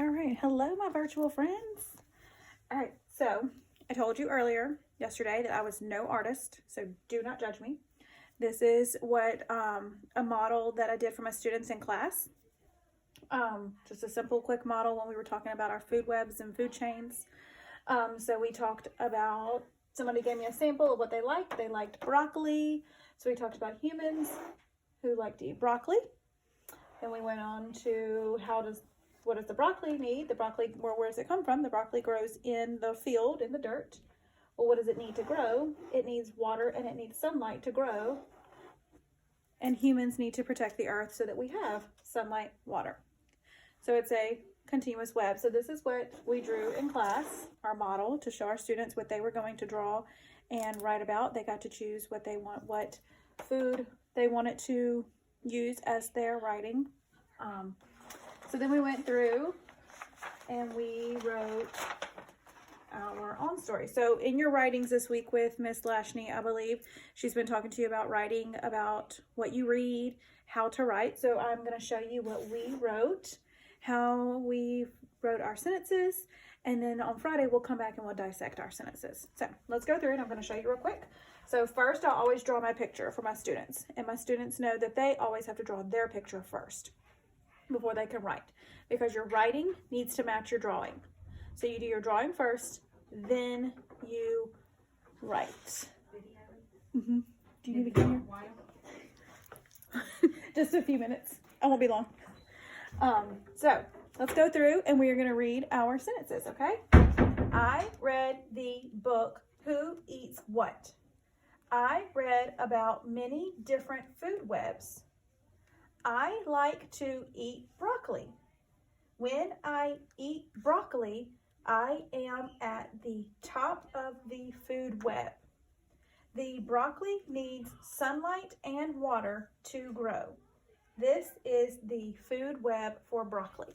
All right, hello my virtual friends. All right, so I told you earlier yesterday that I was no artist, so do not judge me. This is what a model that I did for my students in class. Just a simple quick model when we were talking about our food webs and food chains. So we talked about, somebody gave me a sample of what they liked. They liked broccoli. So we talked about humans who like to eat broccoli. Then we went on to what does the broccoli need? The broccoli, where does it come from? The broccoli grows in the field, in the dirt. Well, what does it need to grow? It needs water and it needs sunlight to grow. And humans need to protect the earth so that we have sunlight, water. So it's a continuous web. So this is what we drew in class, our model, to show our students what they were going to draw and write about. They got to choose what they want, what food they wanted to use as their writing. So then we went through and we wrote our own story. So in your writings this week with Miss Lashny, I believe she's been talking to you about writing, about what you read, how to write. So I'm going to show you what we wrote, how we wrote our sentences, and then on Friday we'll come back and we'll dissect our sentences. So let's go through it. I'm going to show you real quick. So first, I'll always draw my picture for my students, and my students know that they always have to draw their picture first before they can write, because your writing needs to match your drawing. So you do your drawing first, then you write. Do you need to come here? Just a few minutes. I won't be long. So let's go through and we are going to read our sentences, okay? I read the book, Who Eats What? I read about many different food webs. I like to eat broccoli. When I eat broccoli, I am at the top of the food web. The broccoli needs sunlight and water to grow. This is the food web for broccoli.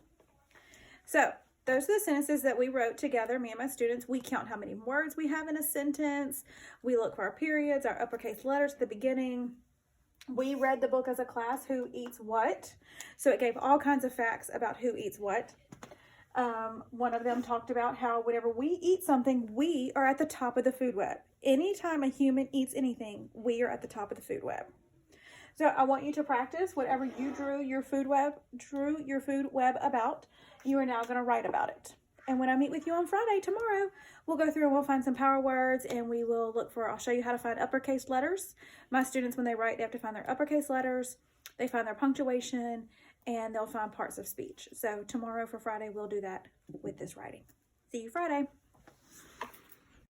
So those are the sentences that we wrote together, me and my students. We count how many words we have in a sentence. We look for our periods, our uppercase letters at the beginning. We read the book as a class, Who Eats What? So it gave all kinds of facts about who eats what. One of them talked about how whenever we eat something, we are at the top of the food web. Anytime a human eats anything, we are at the top of the food web. So I want you to practice whatever you drew your food web about. You are now going to write about it. And when I meet with you on Friday, tomorrow, we'll go through and we'll find some power words, and we will look for, I'll show you how to find uppercase letters. My students, when they write, they have to find their uppercase letters, they find their punctuation, and they'll find parts of speech. So tomorrow for Friday, we'll do that with this writing. See you Friday.